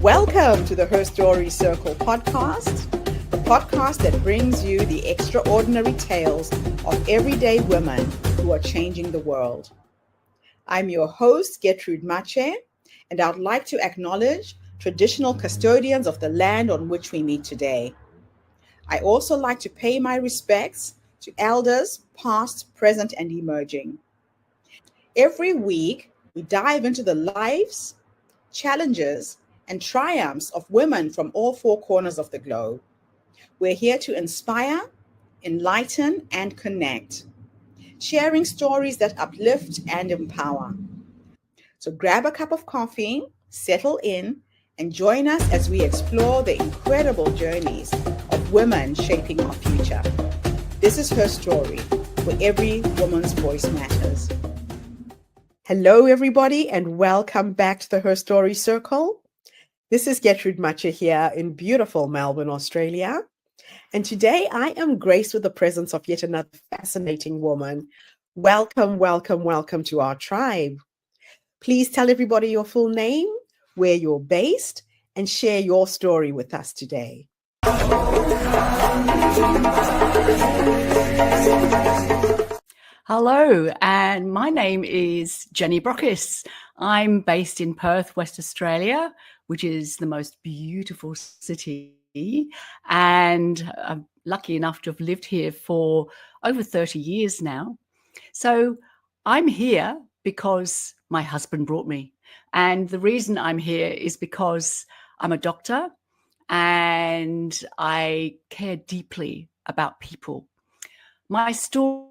Welcome to the Her Story Circle podcast, the podcast that brings you the extraordinary tales of everyday women who are changing the world. I'm your host, Gertrude Mache, and I'd like to acknowledge traditional custodians of the land on which we meet today. I also like to pay my respects to elders, past, present, and emerging. Every week, we dive into the lives, challenges, and triumphs of women from all four corners of the globe. We're here to inspire, enlighten, and connect, sharing stories that uplift and empower. So grab a cup of coffee, settle in, and join us as we explore the incredible journeys of women shaping our future. This is Her Story, where every woman's voice matters. Hello, everybody, and welcome back to the Her Story Circle. This is Gertrude Mache here in beautiful Melbourne, Australia. And today I am graced with the presence of yet another fascinating woman. Welcome, welcome, welcome to our tribe. Please tell everybody your full name, where you're based, and share your story with us today. Hello, and my name is Jenny Brockis. I'm based in Perth, West Australia, which is the most beautiful city. And I'm lucky enough to have lived here for over 30 years now. So I'm here because my husband brought me. And the reason I'm here is because I'm a doctor and I care deeply about people. My story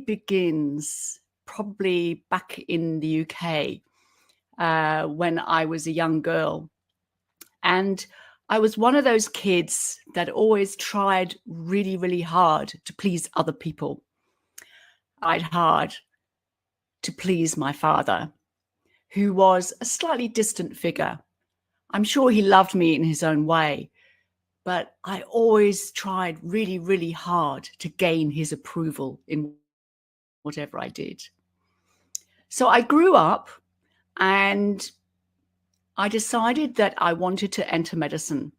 begins probably back in the UK when I was a young girl. And I was one of those kids that always tried really, really hard to please other people. I tried hard to please my father, who was a slightly distant figure. I'm sure he loved me in his own way, but I always tried really, really hard to gain his approval in whatever I did. So I grew up and I decided that I wanted to enter medicine,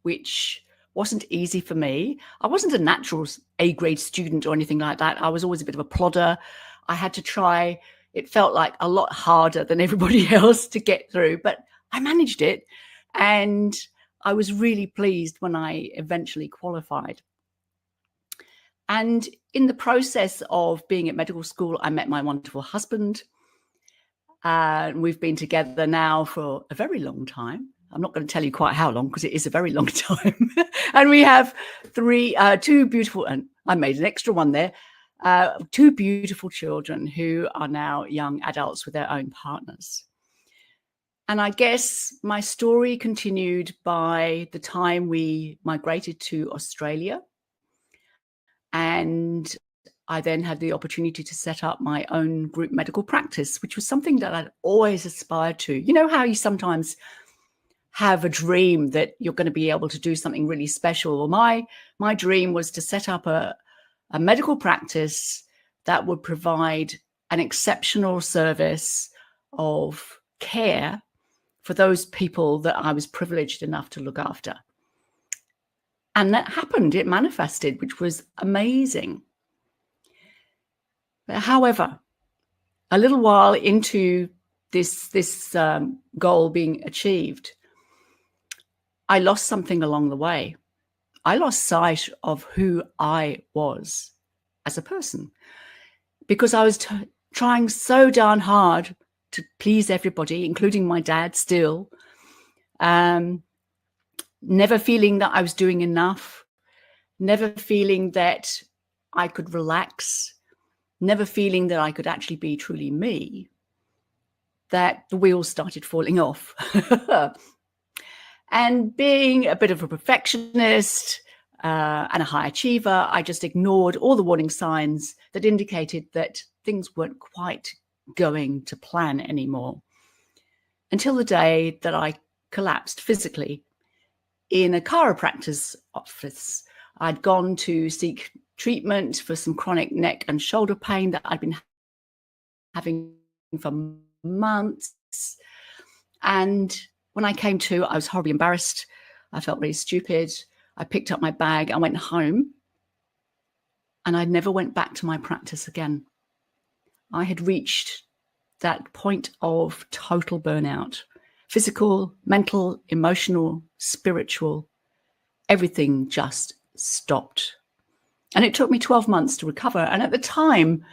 which wasn't easy for me. I wasn't a natural A-grade student or anything like that. I was always a bit of a plodder. I had to try. It felt like a lot harder than everybody else to get through, but I managed it. And I was really pleased when I eventually qualified. And in the process of being at medical school, I met my wonderful husband. We've been together now for a very long time. I'm not going to tell you quite how long because it is a very long time. And we have two beautiful, and I made an extra one there, two beautiful children who are now young adults with their own partners. And I guess my story continued by the time we migrated to Australia. And I then had the opportunity to set up my own group medical practice, which was something that I'd always aspired to. You know how you sometimes have a dream that you're going to be able to do something really special? Well, my dream was to set up a medical practice that would provide an exceptional service of care for those people that I was privileged enough to look after. And that happened, it manifested, which was amazing. But however, a little while into this goal being achieved, I lost something along the way. I lost sight of who I was as a person because I was trying so darn hard to please everybody, including my dad still. Never feeling that I was doing enough, never feeling that I could relax, never feeling that I could actually be truly me, that the wheels started falling off. And being a bit of a perfectionist and a high achiever, I just ignored all the warning signs that indicated that things weren't quite going to plan anymore. Until the day that I collapsed physically in a chiropractor's office. I'd gone to seek treatment for some chronic neck and shoulder pain that I'd been having for months. And when I came to, I was horribly embarrassed. I felt really stupid. I picked up my bag. I went home. And I never went back to my practice again. I had reached that point of total burnout, physical, mental, emotional, spiritual, everything just stopped. And it took me 12 months to recover. And at the time,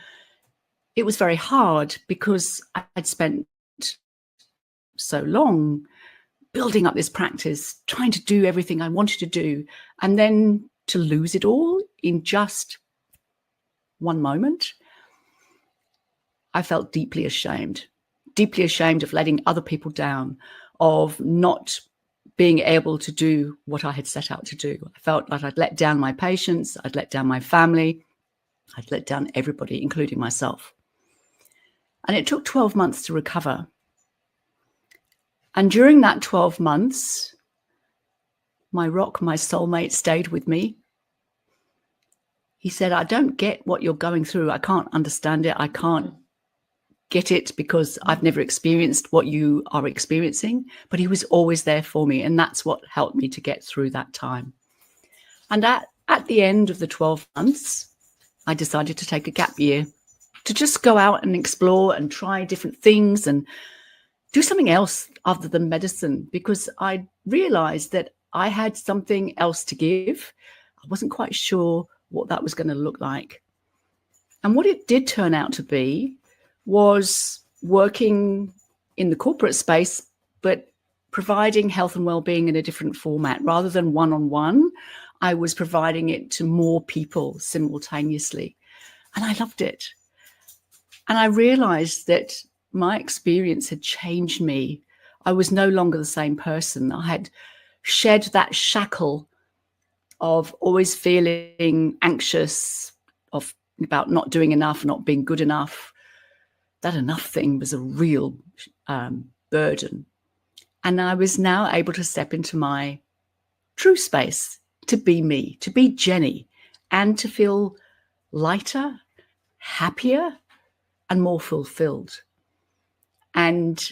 it was very hard because I'd spent so long building up this practice, trying to do everything I wanted to do, and then to lose it all in just one moment. I felt deeply ashamed of letting other people down, of not being able to do what I had set out to do. I felt like I'd let down my patients, I'd let down my family, I'd let down everybody, including myself. And it took 12 months to recover. And during that 12 months, my rock, my soulmate, stayed with me. He said, I don't get what you're going through. I can't understand it. I can't get it because I've never experienced what you are experiencing. But he was always there for me. And that's what helped me to get through that time. And at the end of the 12 months, I decided to take a gap year to just go out and explore and try different things and do something else other than medicine, because I realized that I had something else to give. I wasn't quite sure what that was going to look like. And what it did turn out to be was working in the corporate space, but providing health and well-being in a different format. Rather than one-on-one, I was providing it to more people simultaneously. And I loved it. And I realized that my experience had changed me. I was no longer the same person. I had shed that shackle of always feeling anxious, about not doing enough, not being good enough. That enough thing was a real burden. And I was now able to step into my true space, to be me, to be Jenny, and to feel lighter, happier, and more fulfilled. And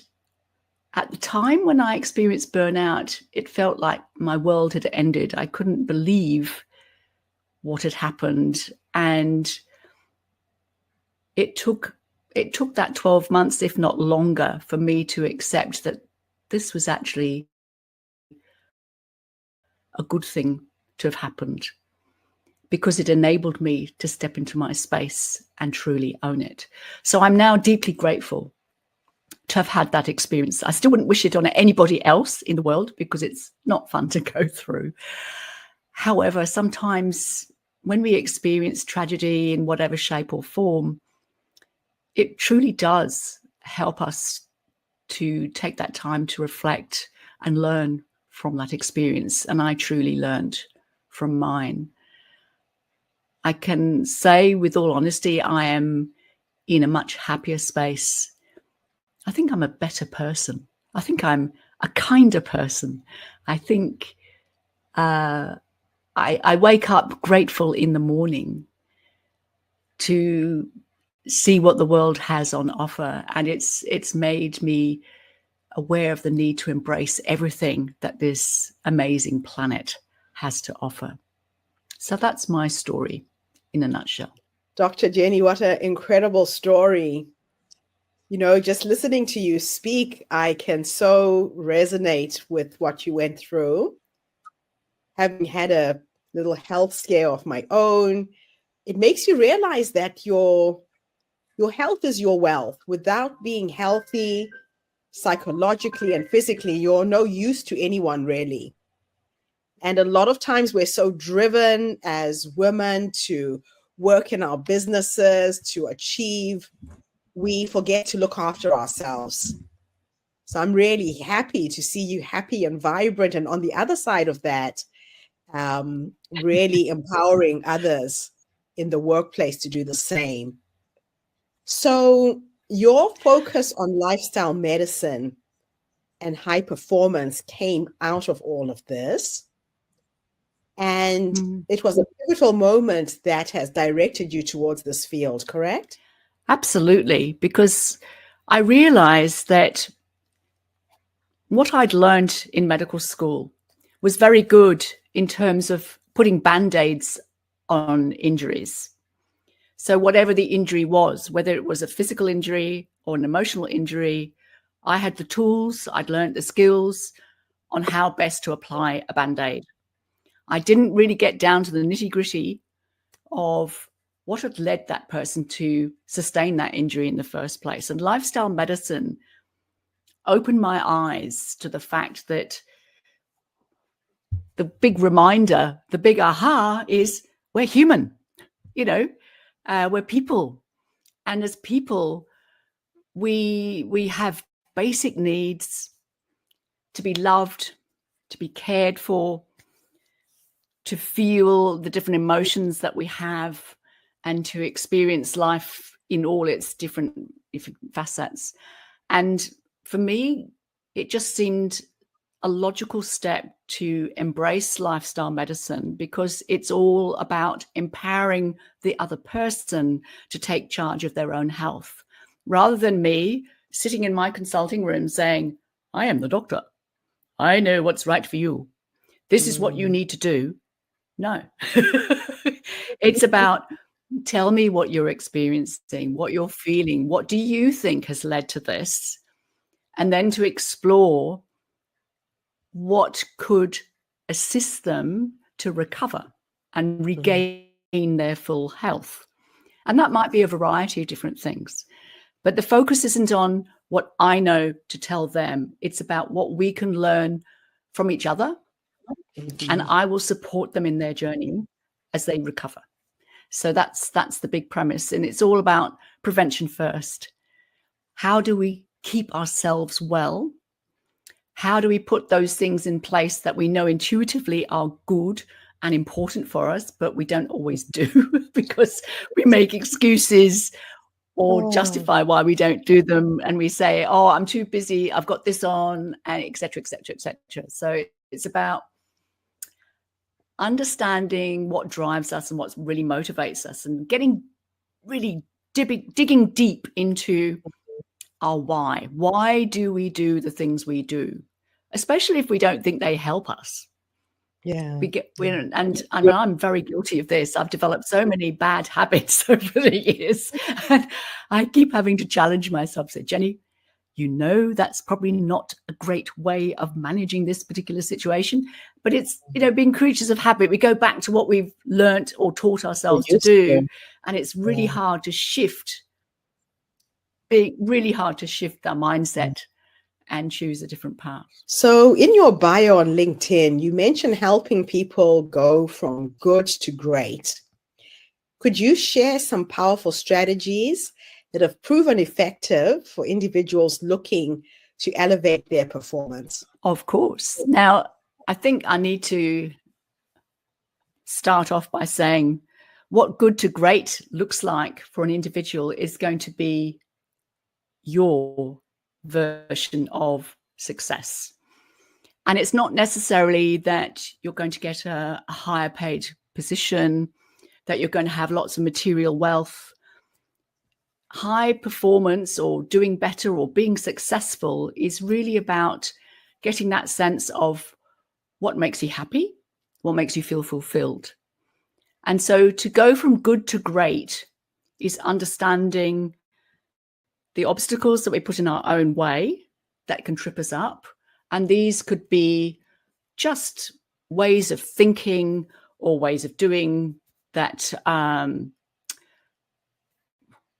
at the time when I experienced burnout, it felt like my world had ended. I couldn't believe what had happened. And it took that 12 months, if not longer, for me to accept that this was actually a good thing to have happened, because it enabled me to step into my space and truly own it. So I'm now deeply grateful to have had that experience. I still wouldn't wish it on anybody else in the world because it's not fun to go through. However, sometimes when we experience tragedy in whatever shape or form, it truly does help us to take that time to reflect and learn from that experience. And I truly learned from mine. I can say with all honesty, I am in a much happier space. I think I'm a better person. I think I'm a kinder person. I think I wake up grateful in the morning to see what the world has on offer. And it's made me aware of the need to embrace everything that this amazing planet has to offer. So that's my story in a nutshell. Dr. Jenny, what an incredible story. You know, just listening to you speak, I can so resonate with what you went through. Having had a little health scare of my own, it makes you realize that your health is your wealth. Without being healthy psychologically and physically, you're no use to anyone, really. And a lot of times we're so driven as women to work in our businesses, to achieve, we forget to look after ourselves. So I'm really happy to see you happy and vibrant. And on the other side of that, really empowering others in the workplace to do the same. So your focus on lifestyle medicine and high performance came out of all of this. And it was a pivotal moment that has directed you towards this field, correct? Absolutely, because I realized that what I'd learned in medical school was very good in terms of putting band-aids on injuries. So whatever the injury was, whether it was a physical injury or an emotional injury, I had the tools, I'd learned the skills on how best to apply a band-aid. I didn't really get down to the nitty-gritty of what had led that person to sustain that injury in the first place. And lifestyle medicine opened my eyes to the fact that the big reminder, the big aha is we're human, we're people. And as people, we have basic needs to be loved, to be cared for, to feel the different emotions that we have, and to experience life in all its different facets. And for me, it just seemed a logical step to embrace lifestyle medicine, because it's all about empowering the other person to take charge of their own health, rather than me sitting in my consulting room saying, I am the doctor. I know what's right for you. This is what you need to do. No, it's about, tell me what you're experiencing, what you're feeling, what do you think has led to this? And then to explore what could assist them to recover and regain their full health. And that might be a variety of different things. But the focus isn't on what I know to tell them. It's about what we can learn from each other. And I will support them in their journey as they recover. So that's the big premise. And it's all about prevention first. How do we keep ourselves well? How do we put those things in place that we know intuitively are good and important for us, but we don't always do because we make excuses or justify why we don't do them. And we say, oh, I'm too busy, I've got this on, and et cetera, et cetera, et cetera. So it's about understanding what drives us and what really motivates us, and getting really digging deep into our why. Why do we do the things we do, especially if we don't think they help us? Yeah. And I'm very guilty of this. I've developed so many bad habits over the years, and I keep having to challenge myself. Say, Jenny, that's probably not a great way of managing this particular situation, but it's, being creatures of habit, we go back to what we've learnt or taught ourselves to do. And it's really hard to shift, really hard to shift our mindset and choose a different path. So in your bio on LinkedIn, you mentioned helping people go from good to great. Could you share some powerful strategies that have proven effective for individuals looking to elevate their performance? Of course. Now, I think I need to start off by saying what good to great looks like for an individual is going to be your version of success. And it's not necessarily that you're going to get a higher paid position, that you're going to have lots of material wealth. High performance or doing better or being successful is really about getting that sense of what makes you happy, what makes you feel fulfilled. And so to go from good to great is understanding the obstacles that we put in our own way that can trip us up. And these could be just ways of thinking or ways of doing that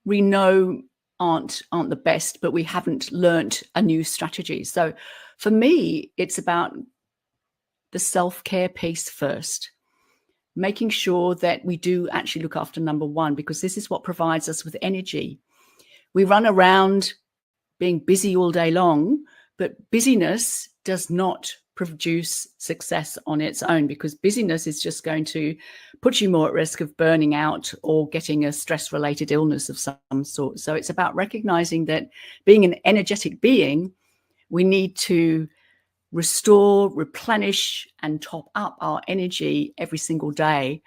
we know aren't the best, but we haven't learnt a new strategy. So for me, it's about the self-care piece first, making sure that we do actually look after number one, because this is what provides us with energy. We run around being busy all day long, but busyness does not produce success on its own, because busyness is just going to put you more at risk of burning out or getting a stress-related illness of some sort. So it's about recognizing that being an energetic being, we need to restore, replenish, and top up our energy every single day.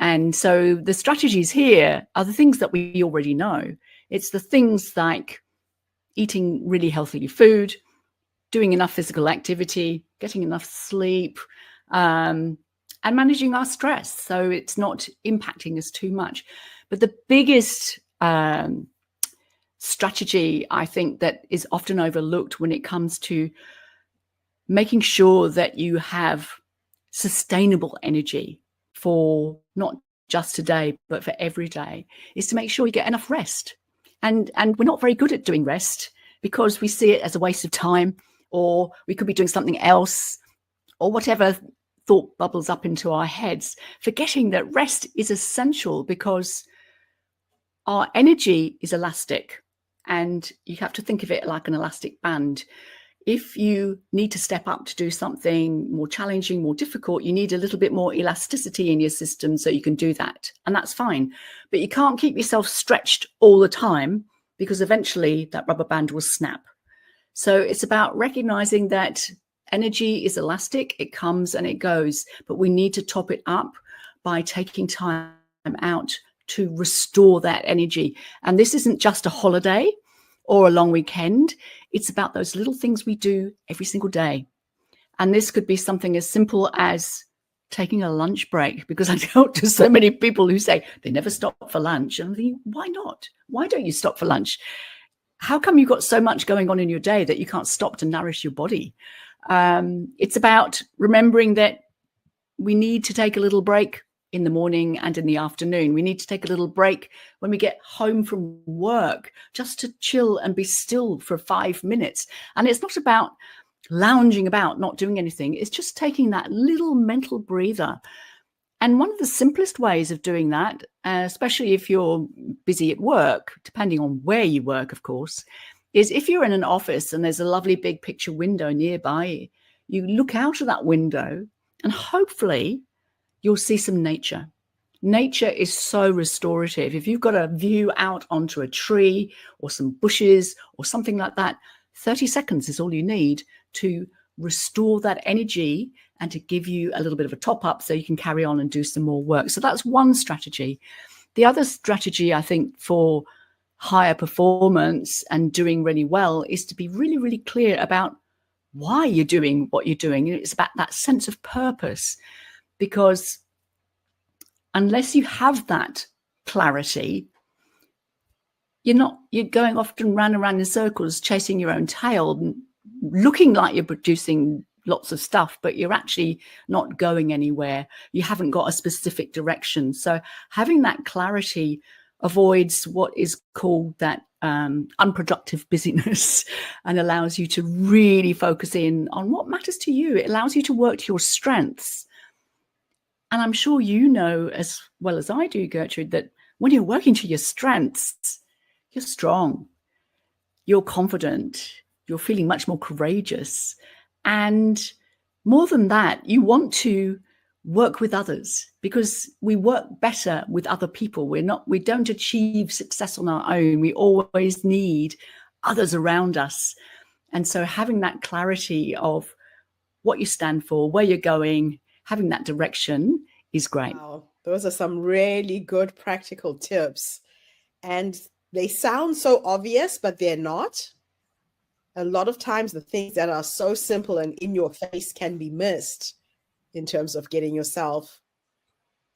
And so the strategies here are the things that we already know. It's the things like eating really healthy food, doing enough physical activity, getting enough sleep, and managing our stress so it's not impacting us too much. But the biggest strategy, I think, that is often overlooked when it comes to making sure that you have sustainable energy for not just today, but for every day, is to make sure you get enough rest. And we're not very good at doing rest because we see it as a waste of time, or we could be doing something else, or whatever thought bubbles up into our heads, forgetting that rest is essential because our energy is elastic, and you have to think of it like an elastic band. If you need to step up to do something more challenging, more difficult, you need a little bit more elasticity in your system so you can do that. And that's fine. But you can't keep yourself stretched all the time, because eventually that rubber band will snap. So it's about recognizing that energy is elastic. It comes and it goes, but we need to top it up by taking time out to restore that energy. And this isn't just a holiday or a long weekend. It's about those little things we do every single day. And this could be something as simple as taking a lunch break, because I talk to so many people who say they never stop for lunch. And I'm thinking, why not? Why don't you stop for lunch? How come you've got so much going on in your day that you can't stop to nourish your body? It's about remembering that we need to take a little break in the morning and in the afternoon. We need to take a little break when we get home from work, just to chill and be still for 5 minutes. And it's not about lounging about, not doing anything. It's just taking that little mental breather. And one of the simplest ways of doing that, especially if you're busy at work, depending on where you work, of course, is if you're in an office and there's a lovely big picture window nearby, you look out of that window and hopefully you'll see some nature. Nature is so restorative. If you've got a view out onto a tree or some bushes or something like that, 30 seconds is all you need to restore that energy and to give you a little bit of a top up so you can carry on and do some more work. So that's one strategy. The other strategy, I think, for higher performance and doing really well is to be really, really clear about why you're doing what you're doing. It's about that sense of purpose, because unless you have that clarity, you're going often round and round in circles, chasing your own tail, looking like you're producing lots of stuff, but you're actually not going anywhere. You haven't got a specific direction. So having that clarity avoids what is called that unproductive busyness and allows you to really focus in on what matters to you. It allows you to work to your strengths. And I'm sure you know as well as I do, Gertrude, that when you're working to your strengths, you're strong, you're confident, you're feeling much more courageous. And more than that, you want to work with others, because we work better with other people. We don't achieve success on our own. We always need others around us. And so having that clarity of what you stand for, where you're going, having that direction is great. Wow, those are some really good practical tips. And they sound so obvious, but they're not. A lot of times the things that are so simple and in your face can be missed in terms of getting yourself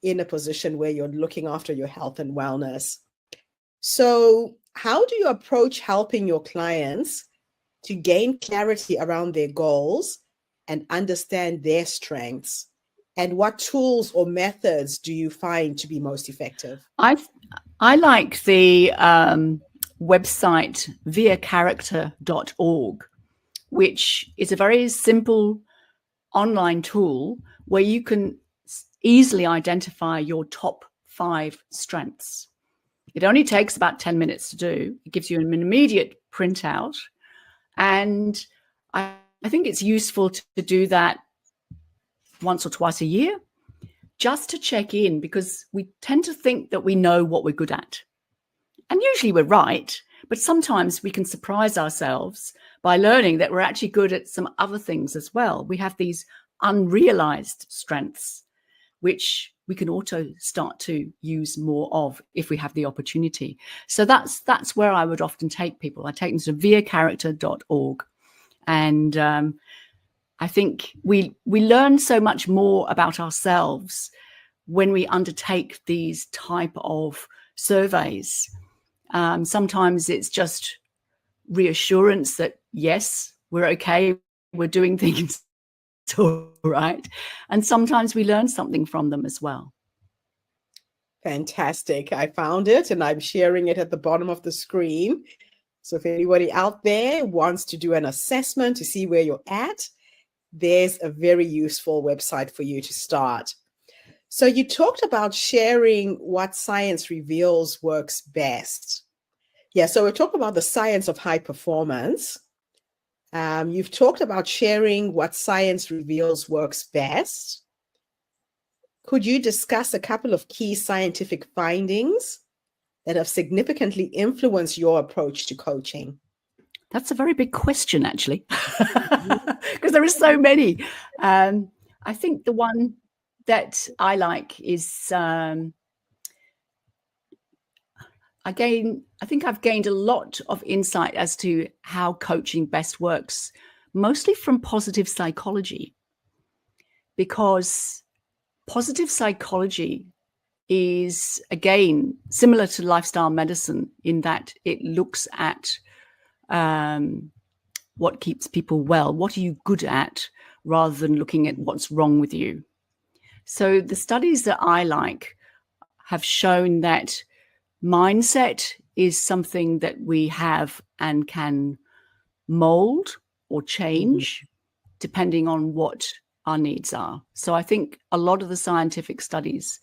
in a position where you're looking after your health and wellness. So how do you approach helping your clients to gain clarity around their goals and understand their strengths? And what tools or methods do you find to be most effective? I like the website viacharacter.org, which is a very simple online tool where you can easily identify your top 5 strengths. It only takes about 10 minutes to do. It gives you an immediate printout. And I think it's useful to do that once or twice a year, just to check in, because we tend to think that we know what we're good at. And usually we're right, but sometimes we can surprise ourselves by learning that we're actually good at some other things as well. We have these unrealized strengths, which we can also start to use more of if we have the opportunity. So that's where I would often take people. I take them to viacharacter.org. And I think we learn so much more about ourselves when we undertake these type of surveys. Sometimes it's just reassurance that, yes, we're okay, we're doing things all right. And sometimes we learn something from them as well. Fantastic. I found it and I'm sharing it at the bottom of the screen. So if anybody out there wants to do an assessment to see where you're at, there's a very useful website for you to start. So you talked about sharing what science reveals works best. Yeah, so we're talking about the science of high performance. You've talked about sharing what science reveals works best. Could you discuss a couple of key scientific findings that have significantly influenced your approach to coaching? That's a very big question, actually, because there are so many. I think the one that I like is, I think I've gained a lot of insight as to how coaching best works, mostly from positive psychology, because positive psychology is, again, similar to lifestyle medicine in that it looks at what keeps people well. What are you good at, rather than looking at what's wrong with you? So the studies that I like have shown that mindset is something that we have and can mold or change depending on what our needs are. So I think a lot of the scientific studies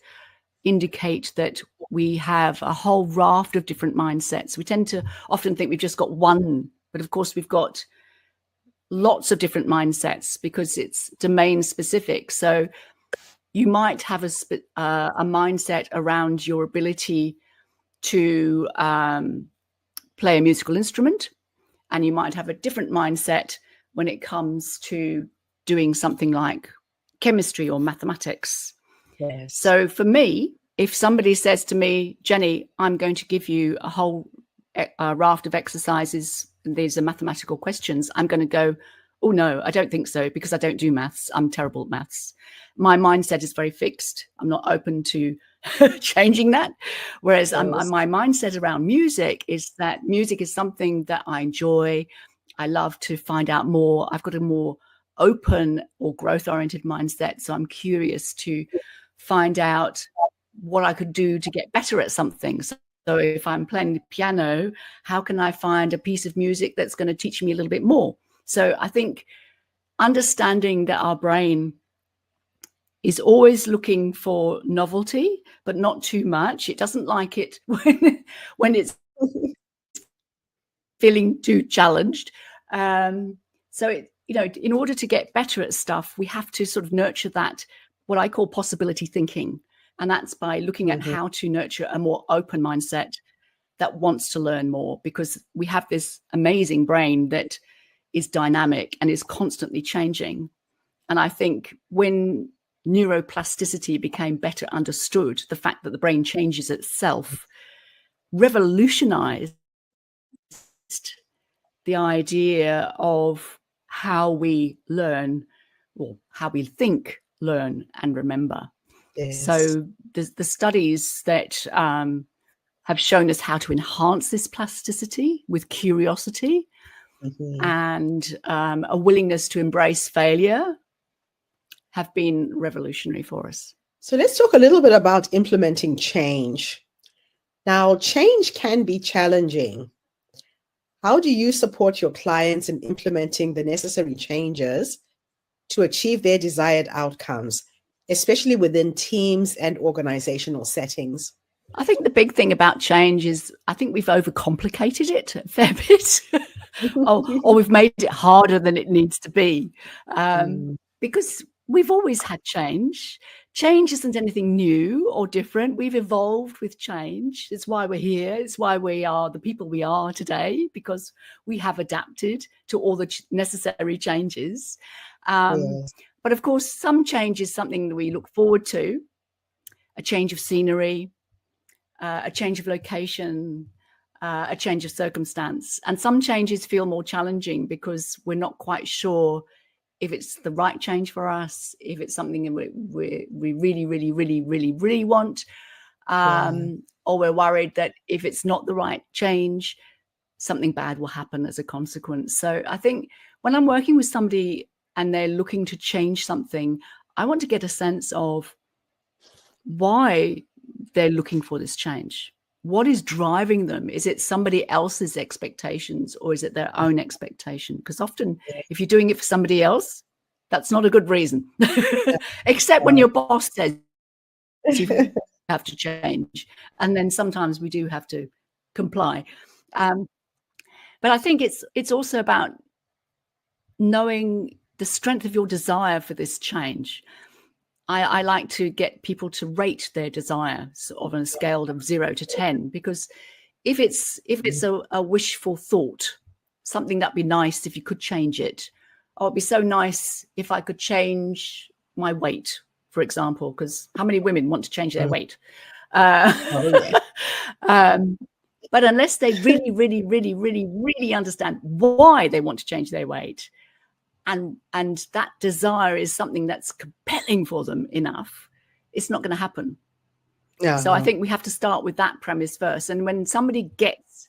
indicate that we have a whole raft of different mindsets. We tend to often think we've just got one, but of course we've got lots of different mindsets because it's domain specific. So you might have a mindset around your ability to play a musical instrument, and you might have a different mindset when it comes to doing something like chemistry or mathematics. Yes. So for me, if somebody says to me, Jenny, I'm going to give you a whole raft of exercises, and these are mathematical questions, I'm going to go, oh no, I don't think so, because I don't do maths. I'm terrible at maths. My mindset is very fixed. I'm not open to changing that. Whereas my mindset around music is that music is something that I enjoy. I love to find out more. I've got a more open or growth-oriented mindset. So I'm curious to find out what I could do to get better at something. So if I'm playing the piano, how can I find a piece of music that's going to teach me a little bit more? So I think understanding that our brain is always looking for novelty, but not too much. It doesn't like it when it's feeling too challenged. So in order to get better at stuff, we have to sort of nurture that, what I call possibility thinking. And that's by looking at how to nurture a more open mindset that wants to learn more, because we have this amazing brain that is dynamic and is constantly changing. And I think when neuroplasticity became better understood, the fact that the brain changes itself revolutionized the idea of how we learn, or how we think, learn, and remember. Yes. So the studies that have shown us how to enhance this plasticity with curiosity and a willingness to embrace failure have been revolutionary for us. So let's talk a little bit about implementing change. Now, change can be challenging. How do you support your clients in implementing the necessary changes to achieve their desired outcomes, especially within teams and organizational settings? I think the big thing about change is I think we've overcomplicated it a fair bit, or we've made it harder than it needs to be, because we've always had change. Change isn't anything new or different. We've evolved with change. It's why we're here. It's why we are the people we are today, because we have adapted to all the necessary changes. But of course, some change is something that we look forward to, a change of scenery, a change of location, a change of circumstance. And some changes feel more challenging because we're not quite sure if it's the right change for us, if it's something we really, really, really, really, really want, or we're worried that if it's not the right change, something bad will happen as a consequence. So I think when I'm working with somebody and they're looking to change something, I want to get a sense of why they're looking for this change. What is driving them? Is it somebody else's expectations or is it their own expectation? Because often if you're doing it for somebody else, that's not a good reason, except when your boss says you have to change. And then sometimes we do have to comply. But I think it's also about knowing the strength of your desire for this change. I like to get people to rate their desire on a scale of 0 to 10, because if it's a wishful thought, something that'd be nice if you could change it, or it'd be so nice if I could change my weight, for example, because how many women want to change their weight? But unless they really, really, really, really, really understand why they want to change their weight, and that desire is something that's compelling for them enough, it's not going to happen. So I think we have to start with that premise first. And when somebody gets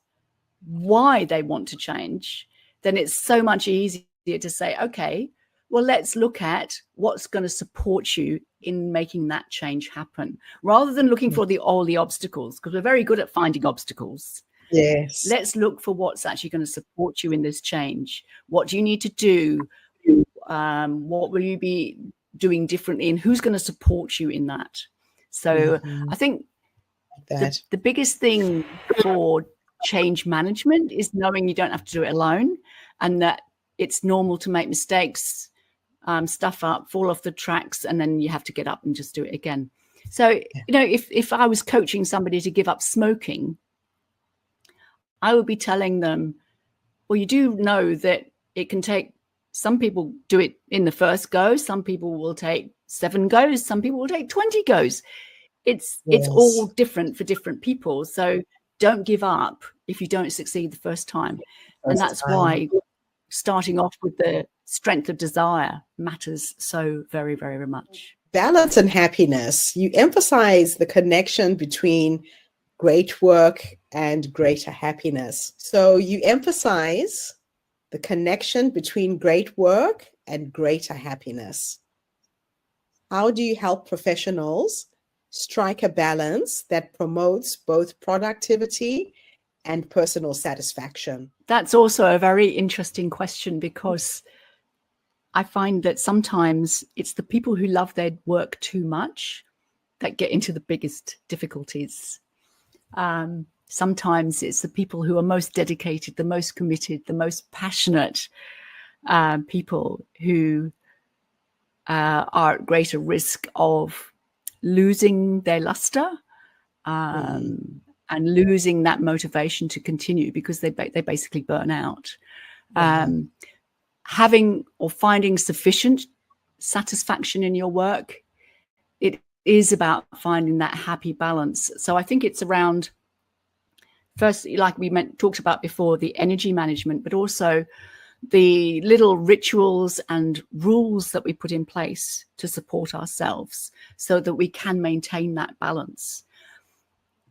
why they want to change, then it's so much easier to say, okay, well, let's look at what's going to support you in making that change happen, rather than looking for all the obstacles, because we're very good at finding obstacles. Yes. Let's look for what's actually going to support you in this change. What do you need to do? What will you be doing differently, and who's going to support you in that? So I think the biggest thing for change management is knowing you don't have to do it alone, and that it's normal to make mistakes, stuff up, fall off the tracks, and then you have to get up and just do it again. So, you know, if I was coaching somebody to give up smoking, I would be telling them, well, you do know that it can take, some people do it in the first go, some people will take 7 goes, some people will take 20 goes. It's all different for different people. So don't give up if you don't succeed the first time. And that's why starting off with the strength of desire matters so very, very, very much. Balance and happiness. You emphasize the connection between great work and greater happiness. So you emphasize the connection between great work and greater happiness. How do you help professionals strike a balance that promotes both productivity and personal satisfaction? That's also a very interesting question, because I find that sometimes it's the people who love their work too much that get into the biggest difficulties. Sometimes it's the people who are most dedicated, the most committed, the most passionate people who are at greater risk of losing their luster and losing that motivation to continue, because they basically burn out. Having or finding sufficient satisfaction in your work, it is about finding that happy balance. So I think it's around, first, like we talked about before, the energy management, but also the little rituals and rules that we put in place to support ourselves so that we can maintain that balance.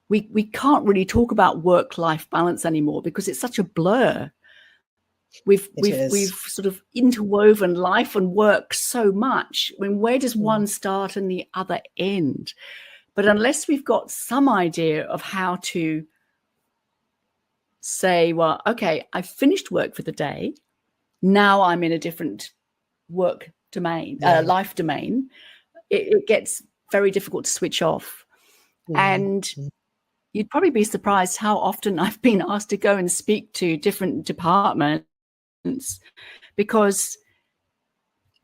We can't really talk about work-life balance anymore because it's such a blur. We've sort of interwoven life and work so much. I mean, where does one start and the other end? But unless we've got some idea of how to say, well, okay, I've finished work for the day, now I'm in a different work domain, life domain, it gets very difficult to switch off. And you'd probably be surprised how often I've been asked to go and speak to different departments because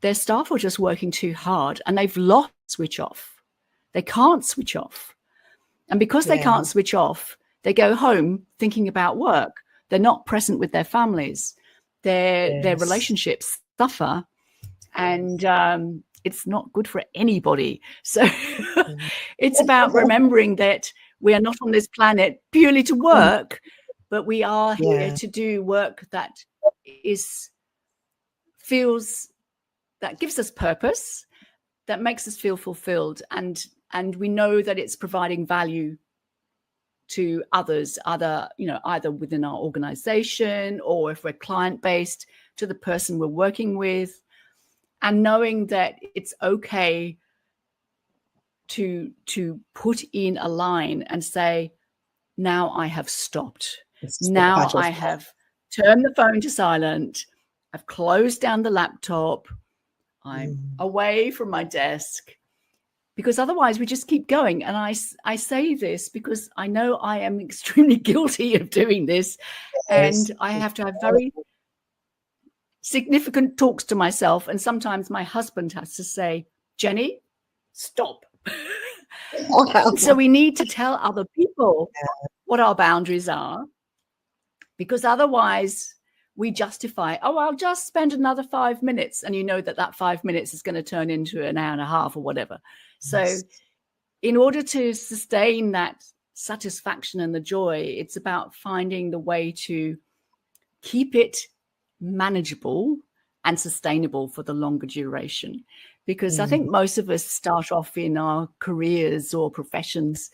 their staff are just working too hard and they've lost switch off. They can't switch off. And because they can't switch off, they go home thinking about work. They're not present with their families. Their relationships suffer, and it's not good for anybody. So it's about remembering that we are not on this planet purely to work, but we are here Yeah. to do work that gives us purpose, that makes us feel fulfilled, and we know that it's providing value to others, either within our organization, or if we're client based, to the person we're working with, and knowing that it's okay to put in a line and say, now I have stopped. Now I have turned the phone to silent. I've closed down the laptop. I'm away from my desk, because otherwise we just keep going. And I say this because I know I am extremely guilty of doing this. Yes. And I have to have very significant talks to myself. And sometimes my husband has to say, Jenny, stop. So we need to tell other people what our boundaries are, because otherwise we justify, I'll just spend another 5 minutes. And you know that 5 minutes is going to turn into an hour and a half or whatever. So in order to sustain that satisfaction and the joy, it's about finding the way to keep it manageable and sustainable for the longer duration. Because I think most of us start off in our careers or professions,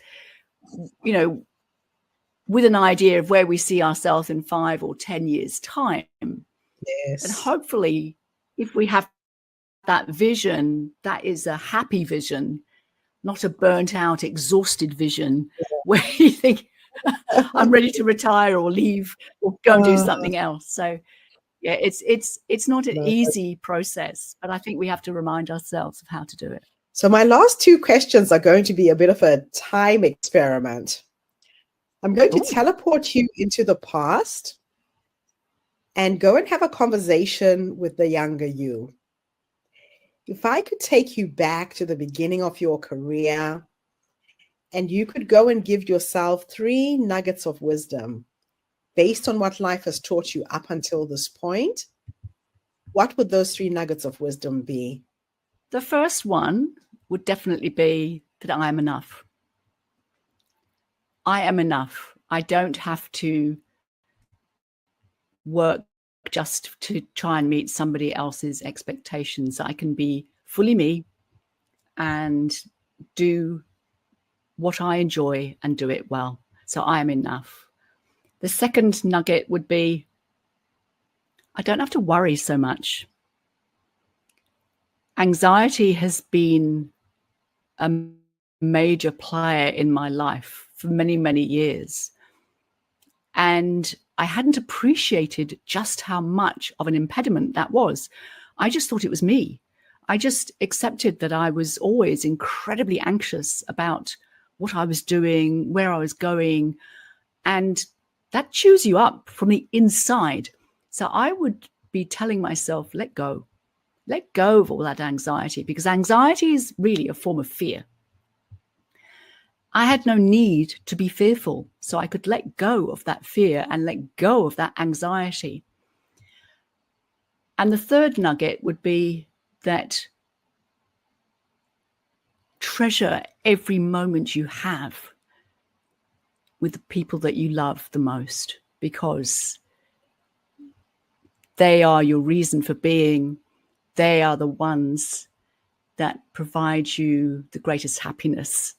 with an idea of where we see ourselves in 5 or 10 years' time. Yes. And hopefully, if we have that vision, that is a happy vision, not a burnt out, exhausted vision where you think, I'm ready to retire or leave or go and do something else. So yeah, it's not an easy process, but I think we have to remind ourselves of how to do it. So my last 2 questions are going to be a bit of a time experiment. I'm going to teleport you into the past and go and have a conversation with the younger you. If I could take you back to the beginning of your career, and you could go and give yourself 3 nuggets of wisdom based on what life has taught you up until this point, what would those 3 nuggets of wisdom be? The first one would definitely be that I am enough. I am enough. I don't have to work just to try and meet somebody else's expectations. I can be fully me and do what I enjoy and do it well. So I am enough. The second nugget would be, I don't have to worry so much. Anxiety has been a major player in my life for many, many years. And I hadn't appreciated just how much of an impediment that was. I just thought it was me. I just accepted that I was always incredibly anxious about what I was doing, where I was going, and that chews you up from the inside. So I would be telling myself, let go of all that anxiety, because anxiety is really a form of fear. I had no need to be fearful, so I could let go of that fear and let go of that anxiety. And the third nugget would be that treasure every moment you have with the people that you love the most, because they are your reason for being. They are the ones that provide you the greatest happiness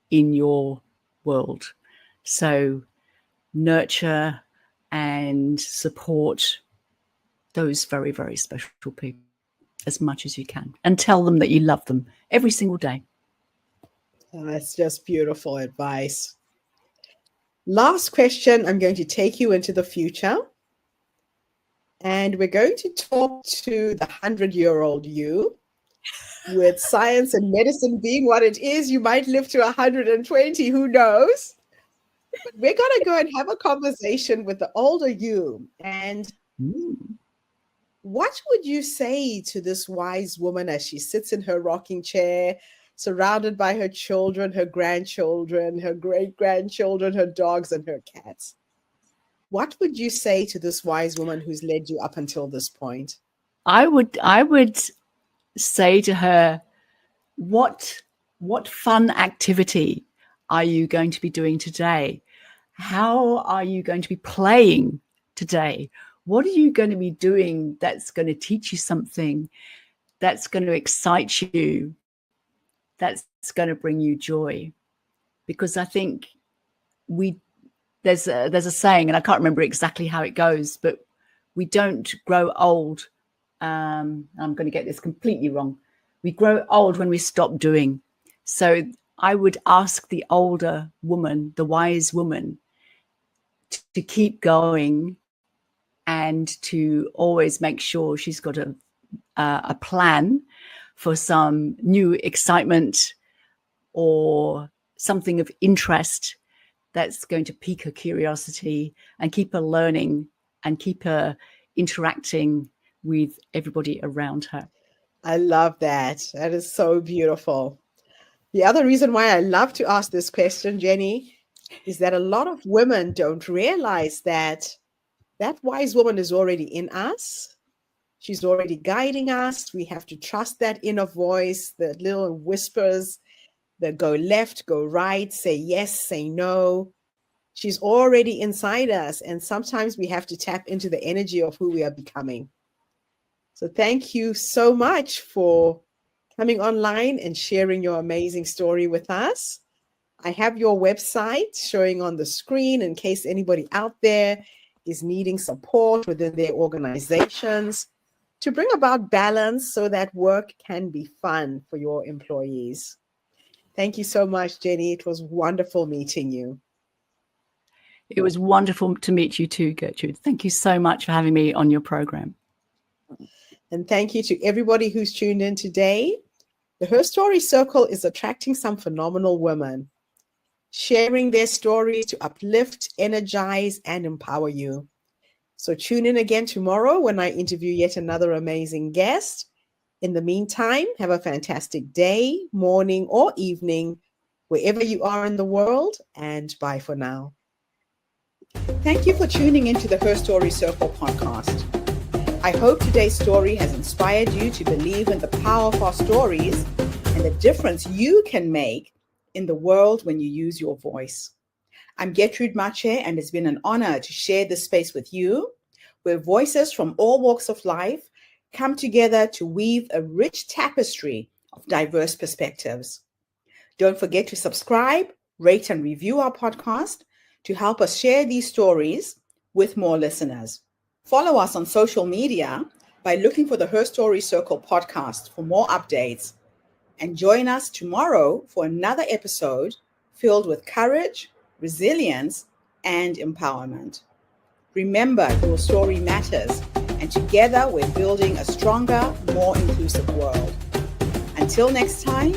in your world. So nurture and support those very, very special people as much as you can, and tell them that you love them every single day. Oh, that's just beautiful advice. Last question, I'm going to take you into the future. And we're going to talk to the 100-year-old you. With science and medicine being what it is, you might live to 120, who knows? But we're going to go and have a conversation with the older you. And what would you say to this wise woman as she sits in her rocking chair, surrounded by her children, her grandchildren, her great-grandchildren, her dogs, and her cats? What would you say to this wise woman who's led you up until this point? I would say to her, what fun activity are you going to be doing today? How are you going to be playing today? What are you going to be doing that's going to teach you something, that's going to excite you, that's going to bring you joy? Because I think there's a saying, and I can't remember exactly how it goes, but we don't grow old. I'm going to get this completely wrong. We grow old when we stop doing. So I would ask the older woman, the wise woman, to keep going and to always make sure she's got a plan for some new excitement or something of interest that's going to pique her curiosity and keep her learning and keep her interacting with everybody around her. I love that. That is so beautiful. The other reason why I love to ask this question, Jenny, is that a lot of women don't realize that that wise woman is already in us. She's already guiding us. We have to trust that inner voice, the little whispers that go left, go right, say yes, say no. She's already inside us. And sometimes we have to tap into the energy of who we are becoming. So thank you so much for coming online and sharing your amazing story with us. I have your website showing on the screen in case anybody out there is needing support within their organizations to bring about balance so that work can be fun for your employees. Thank you so much, Jenny. It was wonderful meeting you. It was wonderful to meet you too, Gertrude. Thank you so much for having me on your program. And thank you to everybody who's tuned in today. The Her Story Circle is attracting some phenomenal women, sharing their stories to uplift, energize, and empower you. So tune in again tomorrow when I interview yet another amazing guest. In the meantime, have a fantastic day, morning, or evening, wherever you are in the world, and bye for now. Thank you for tuning into the Her Story Circle podcast. I hope today's story has inspired you to believe in the power of our stories and the difference you can make in the world when you use your voice. I'm Gertrude Mache, and it's been an honor to share this space with you, where voices from all walks of life come together to weave a rich tapestry of diverse perspectives. Don't forget to subscribe, rate, and review our podcast to help us share these stories with more listeners. Follow us on social media by looking for the Her Story Circle podcast for more updates. And join us tomorrow for another episode filled with courage, resilience, and empowerment. Remember, your story matters, and together we're building a stronger, more inclusive world. Until next time,